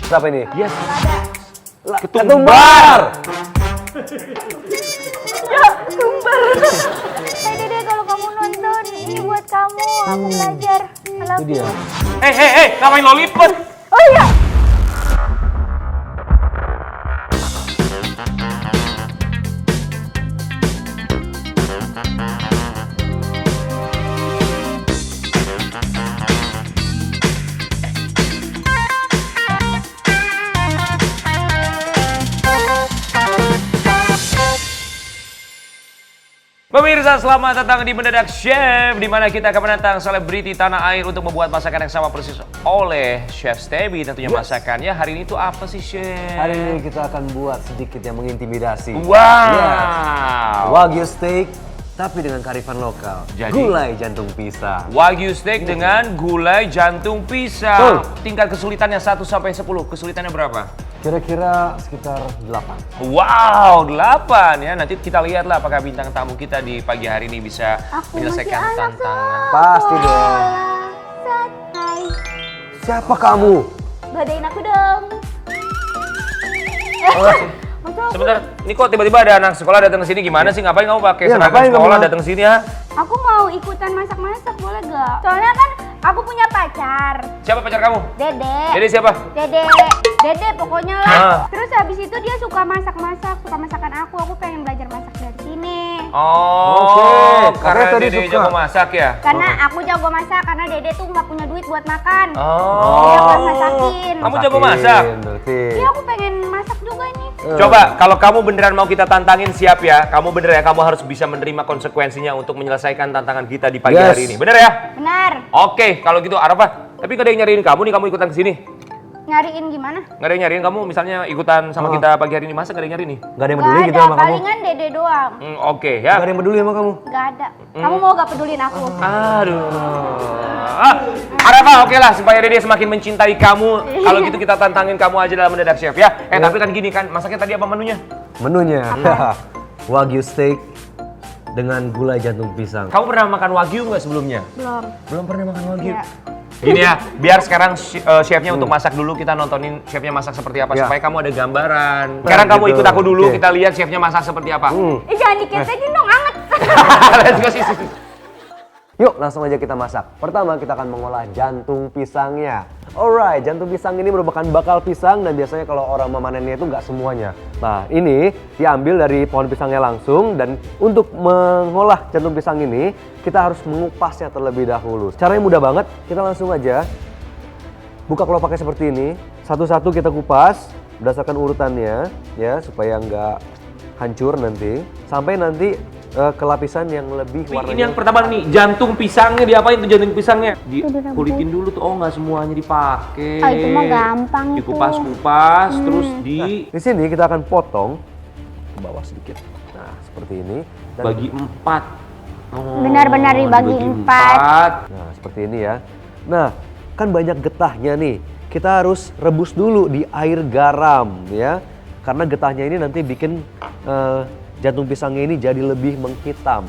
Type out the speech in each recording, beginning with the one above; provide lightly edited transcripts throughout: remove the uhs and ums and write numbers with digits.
Siapa ini? Yes. Ketumbar. Ya, tumbar. Hai Dede, kalau kamu nonton, ini buat kamu. Aku belajar. I love Itu dia. you. Hei, ngapain lo lipet? Oh iya. Pemirsa, selamat datang di Mendadak Chef, di mana kita akan menantang selebriti tanah air untuk membuat masakan yang sama persis oleh Chef Stebi. Tentunya masakannya hari ini tuh apa sih, Chef? Hari ini kita akan buat sedikit yang mengintimidasi. Wow. Wagyu steak tapi dengan kearifan lokal. Jadi? Gulai jantung pisang. Wagyu steak dengan gulai jantung pisang. Tingkat kesulitannya 1 sampai 10. Kesulitannya berapa? Kira-kira sekitar 8. Wow, 8 ya. Nanti kita lihatlah apakah bintang tamu kita di pagi hari ini bisa Aku menyelesaikan masih anak tantangan. Pasti dong. Hai. Siapa kamu? Badain aku dong. Masa aku, Sebentar, ini kok tiba-tiba ada anak sekolah datang ke sini, gimana sih? Ngapain kamu pakai Iya, seragam ngapain kamu? sekolah datang ke sini ya? aku mau ikutan masak-masak, boleh gak? Soalnya kan aku punya pacar. Siapa pacar kamu? Dede. Dede siapa? Dede pokoknya lah. Ah. Terus habis itu dia suka masak-masak, suka masakan aku pengen belajar masak dari sini. Oh, Oke, karena katanya tadi Dede suka. jago masak ya? Karena aku jago masak, karena Dede tuh nggak punya duit buat makan. Oh. Dia buat masakin. Kamu jago masak? Berarti. Iya, aku pengen masak juga nih. Coba, kalau kamu beneran mau kita tantangin, siap ya. Kamu bener ya, kamu harus bisa menerima konsekuensinya untuk menyelesaikan tantangan kita di pagi Yes. hari ini. Bener ya? Benar. Oke, kalau gitu Arafah. Tapi gak ada yang nyariin kamu nih, kamu ikutan ke sini. Nyariin gimana? Gak ada yang nyariin kamu, misalnya ikutan sama kita pagi hari ini, masa gak ada yang nyariin nih? Gak ada yang Gak peduli ada, gitu sama kamu? palingan Dede doang. Oke ya. Gak ada yang peduli sama kamu? Gak ada. Kamu mau gak pedulin aku? Aduh. Arafah, oke lah, supaya Dede semakin mencintai kamu. Kalau gitu kita tantangin kamu aja dalam Mendadak Chef ya. Tapi kan gini kan, masaknya tadi apa menunya? Menunya. Wagyu steak dengan gulai jantung pisang. Kamu pernah makan wagyu nggak sebelumnya? Belum. Belum pernah makan wagyu. Iya. Gini ya, biar sekarang chefnya untuk masak dulu, kita nontonin chefnya masak seperti apa Ya. supaya kamu ada gambaran. Sekarang kamu gitu. ikut aku dulu, Oke. kita lihat chefnya masak seperti apa. Jangan diketekin dong, anget. Let's go, sis. Yuk langsung aja kita masak. Pertama kita akan mengolah jantung pisangnya. Alright, jantung pisang ini merupakan bakal pisang dan biasanya kalau orang memanennya itu nggak semuanya. Nah ini diambil dari pohon pisangnya langsung dan untuk mengolah jantung pisang ini kita harus mengupasnya terlebih dahulu. Caranya mudah banget, kita langsung aja buka kelopaknya seperti ini. Satu-satu kita kupas berdasarkan urutannya ya supaya nggak hancur nanti. Sampai nanti ke lapisan yang lebih warnanya. Ini yang pertama nih, jantung pisangnya diapain tuh jantung pisangnya? Dikulitin dulu tuh, oh nggak semuanya dipakai. Oh, itu mah gampang itu. Dikupas-kupas, terus di Di sini kita akan potong ke bawah sedikit. Nah, seperti ini. Dan bagi 4. Oh, Benar-benar dibagi 4. Nah, seperti ini ya. Nah, kan banyak getahnya nih. Kita harus rebus dulu di air garam ya. Karena getahnya ini nanti bikin jantung pisangnya ini jadi lebih menghitam.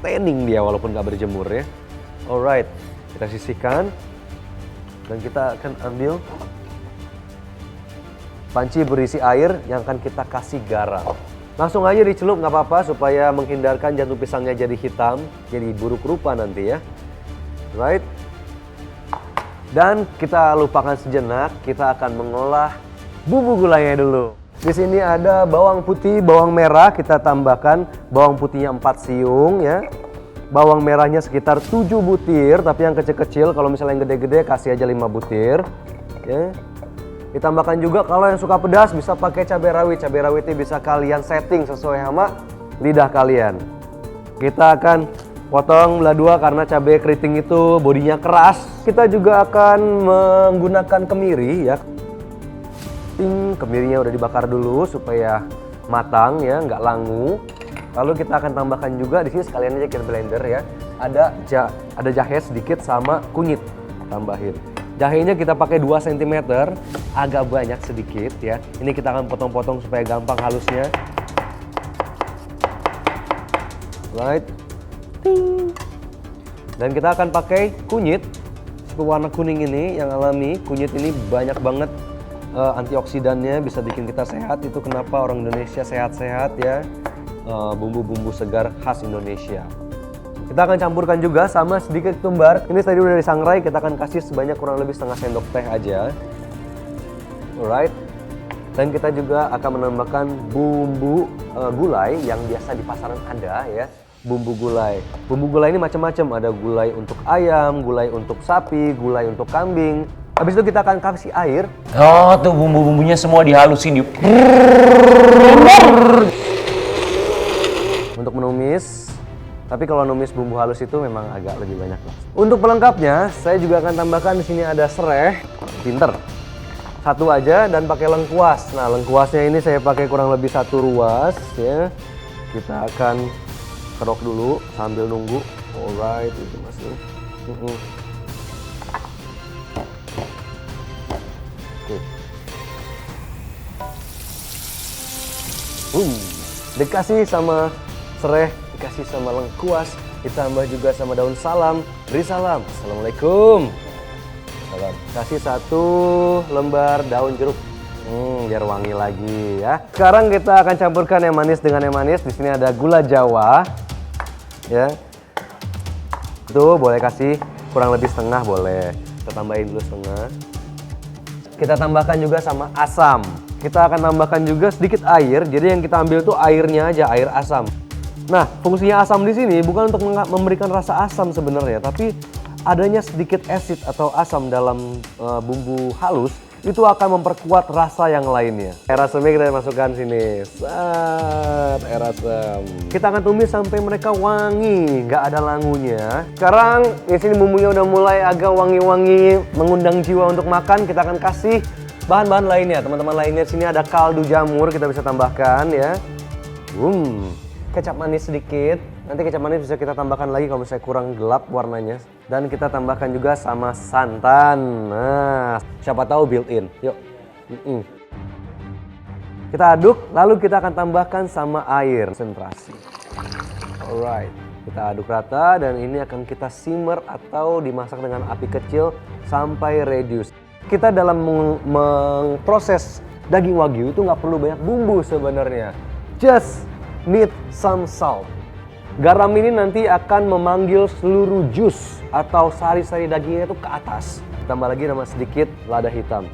Tanning dia walaupun nggak berjemur ya. Alright, kita sisihkan. Dan kita akan ambil panci berisi air yang akan kita kasih garam. Langsung aja dicelup nggak apa-apa supaya menghindarkan jantung pisangnya jadi hitam, jadi buruk rupa nanti ya. Right? Dan kita lupakan sejenak, kita akan mengolah bumbu gulainya dulu. Di sini ada bawang putih, bawang merah, kita tambahkan bawang putihnya 4 siung ya. Bawang merahnya sekitar 7 butir, tapi yang kecil-kecil, kalau misalnya yang gede-gede kasih aja 5 butir. Ya. Ditambahkan juga kalau yang suka pedas bisa pakai cabai rawit. Cabai rawitnya bisa kalian setting sesuai sama lidah kalian. Kita akan potong belah dua karena cabai keriting itu bodinya keras. Kita juga akan menggunakan kemiri ya. Kemirinya udah dibakar dulu supaya matang ya, nggak langu. Lalu kita akan tambahkan juga di sini sekalian aja kita blender ya. Ada jahe sedikit sama kunyit. Tambahin. Jahenya kita pakai 2 cm, agak banyak sedikit ya. Ini kita akan potong-potong supaya gampang halusnya. Right. Ting. Dan kita akan pakai kunyit. Warna kuning ini yang alami, kunyit ini banyak banget antioksidannya bisa bikin kita sehat. Itu kenapa orang Indonesia sehat-sehat ya. Bumbu-bumbu segar khas Indonesia. Kita akan campurkan juga sama sedikit ketumbar. Ini tadi udah disangrai, kita akan kasih sebanyak kurang lebih setengah sendok teh aja. Alright. Dan kita juga akan menambahkan bumbu gulai yang biasa di pasaran ada ya. Bumbu gulai. Bumbu gulai ini macam-macam. Ada gulai untuk ayam, gulai untuk sapi, gulai untuk kambing. Habis itu kita akan kasih air. Oh, tuh bumbu-bumbunya semua dihalusin di. Untuk menumis. Tapi kalau numis bumbu halus itu memang agak lebih banyak lah. Untuk pelengkapnya, saya juga akan tambahkan di sini ada serai. Pinter. Satu aja dan pakai lengkuas. Nah, lengkuasnya ini saya pakai kurang lebih 1 ruas ya. Kita akan kerok dulu sambil nunggu. Alright, itu masuk. Dikasih sama serai, dikasih sama lengkuas, ditambah juga sama daun salam. Beri salam. Assalamualaikum. Salam. Kasih 1 lembar daun jeruk. Biar wangi lagi ya. Sekarang kita akan campurkan yang manis dengan yang manis. Di sini ada gula Jawa. Ya. Tuh boleh kasih kurang lebih setengah boleh. Kita tambahin dulu setengah. Kita tambahkan juga sama asam. Kita akan tambahkan juga sedikit air. Jadi yang kita ambil tuh airnya aja, air asam. Nah, fungsinya asam di sini bukan untuk memberikan rasa asam sebenarnya, tapi adanya sedikit asid atau asam dalam bumbu halus itu akan memperkuat rasa yang lainnya. Air asamnya kita masukkan sini. Air asam. Kita akan tumis sampai mereka wangi, nggak ada langunya. Sekarang di sini bumbunya udah mulai agak wangi-wangi, mengundang jiwa untuk makan. Kita akan kasih bahan-bahan lainnya, teman-teman lainnya. Di sini ada kaldu jamur, kita bisa tambahkan ya. Kecap manis sedikit. Nanti kecap manis bisa kita tambahkan lagi kalau misalnya kurang gelap warnanya. Dan kita tambahkan juga sama santan. Nah, siapa tahu built-in. Yuk. Kita aduk, lalu kita akan tambahkan sama air konsentrasi. Alright. Kita aduk rata dan ini akan kita simmer atau dimasak dengan api kecil sampai reduce. Kita dalam memproses daging wagyu itu nggak perlu banyak bumbu sebenarnya. Just need some salt. Garam ini nanti akan memanggil seluruh jus atau sari-sari dagingnya itu ke atas. Tambah lagi nama sedikit lada hitam.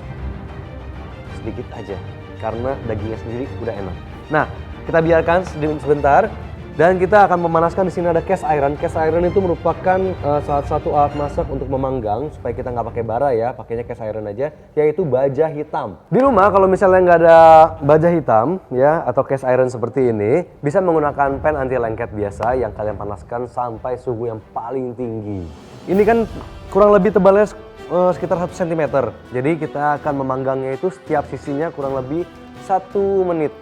Sedikit aja, karena dagingnya sendiri udah enak. Nah, kita biarkan sebentar. Dan kita akan memanaskan. Di sini ada cast iron. Cast iron itu merupakan salah satu alat masak untuk memanggang supaya kita nggak pakai bara ya, pakainya cast iron aja, yaitu baja hitam. Di rumah kalau misalnya nggak ada baja hitam ya atau cast iron seperti ini, bisa menggunakan pan anti lengket biasa yang kalian panaskan sampai suhu yang paling tinggi. Ini kan kurang lebih tebalnya sekitar 1 cm. Jadi kita akan memanggangnya itu setiap sisinya kurang lebih 1 menit.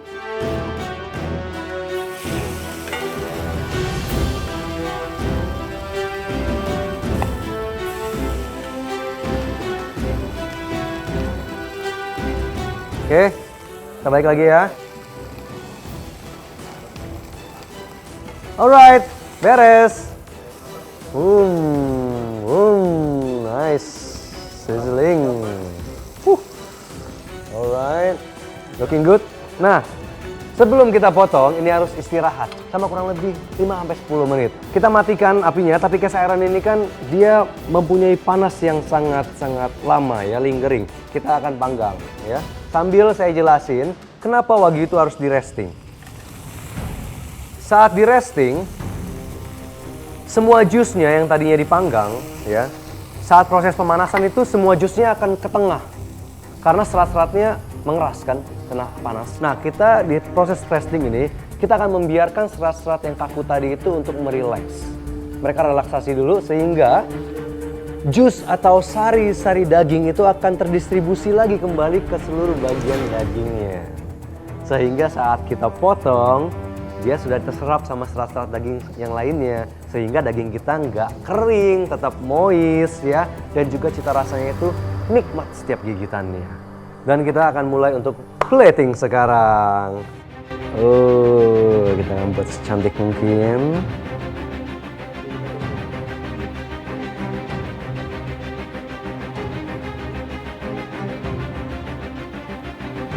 Oke, kita balik lagi ya. Alright, beres. Nice, sizzling. Alright, looking good. Nah, sebelum kita potong, ini harus istirahat sama kurang lebih 5-10 menit. Kita matikan apinya, tapi cast iron ini kan dia mempunyai panas yang sangat-sangat lama ya, lingering. Kita akan panggang ya. Sambil saya jelasin kenapa wagyu itu harus di resting. Saat di resting, semua jusnya yang tadinya dipanggang ya, saat proses pemanasan itu semua jusnya akan ke tengah. Karena serat-seratnya mengeras kan, kena panas. Nah, kita di proses resting ini, kita akan membiarkan serat-serat yang kaku tadi itu untuk merileks. Mereka relaksasi dulu sehingga jus atau sari-sari daging itu akan terdistribusi lagi kembali ke seluruh bagian dagingnya. Sehingga saat kita potong, dia sudah terserap sama serat-serat daging yang lainnya. Sehingga daging kita nggak kering, tetap moist ya. Dan juga cita rasanya itu nikmat setiap gigitannya. Dan kita akan mulai untuk plating sekarang. Kita akan buat secantik mungkin.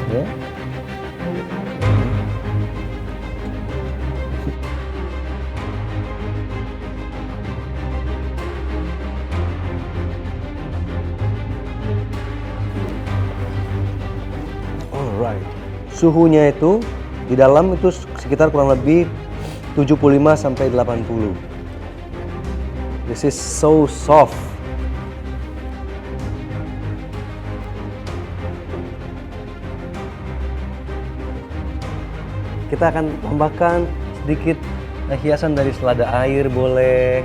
Ya. Alright. Suhunya itu di dalam itu sekitar kurang lebih 75 sampai 80. This is so soft. Kita akan tambahkan sedikit hiasan dari selada air boleh.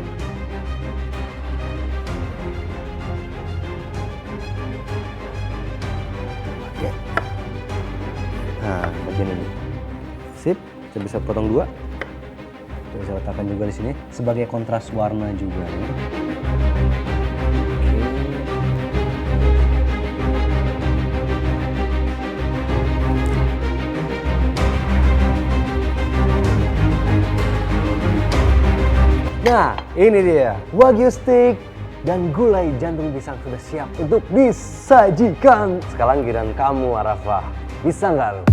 Oke. Nah, bagian ini. Sip, kita bisa potong dua. Kita bisa letakkan juga di sini sebagai kontras warna juga ya. Nah, ini dia Wagyu steak dan gulai jantung pisang sudah siap untuk disajikan. Sekarang giliran kamu, Arafah. Bisa nggak lu?